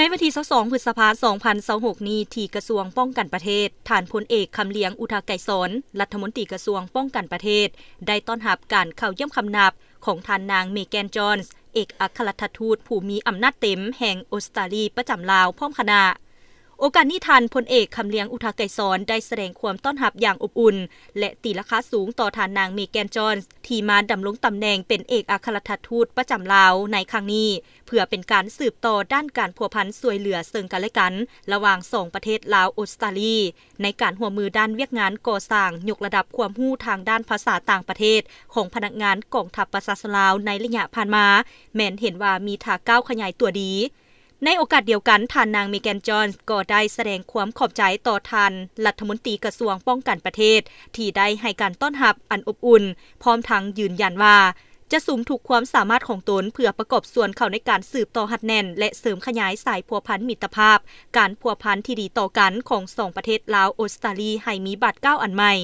ในวันที่22พฤษภาคม2026นี้ที่กระทรวงป้องกันประเทศท่านพลเอกคำเลียงอุทาไกรสอนรัฐมนตรีกระทรวงป้องกันประเทศได้ต้อนรับการเข้าเยี่ยมคำนับของท่านนางเมแกนจอนส์เอกอัครราชทูตผู้มีอำนาจเต็มแห่งออสเตรเลียประจำลาวพร้อมคณะโอกาสนี้ท่านพลเอกคำเลียงอุทาไกรสอนได้แสดงความต้อนรับอย่างอบอุ่นและตีราคาสูงต่อท่านนางเมแกนจอนส์ที่มาดำรงตำแหน่งเป็นเอกอัครราชทูตประจำลาวในครั้งนี้เพื่อเป็นการสืบต่อด้านการพัวพันช่วยเหลือซึ่งกันและกันระหว่าง2ประเทศลาวออสเตรเลียในการร่วมมือด้านเวียกงานก่อสร้างยกระดับความรู้ทางด้านภาษาต่างประเทศของพนักงานกองทัพประชาชนลาวในระยะผ่านมาแม้นเห็นว่ามีท่าก้าวขยายตัวดีในโอกาสเดียวกันท่านนางเมแกนจอนส์ก็ได้แสดงความขอบใจต่อท่านรัฐมนตรีกระทรวงป้องกันประเทศที่ได้ให้การต้อนรับอันอบอุ่นพร้อมทั้งยืนยันว่าจะสุมทุกความสามารถของตนเพื่อประกอบส่วนเข้าในการสืบต่อหัดแน่นและเสริมขยายสายพัวพันมิตรภาพการพัวพันที่ดีต่อกันของ2ประเทศลาวออสเตรเลียให้มีบัดก้าวอันใหม่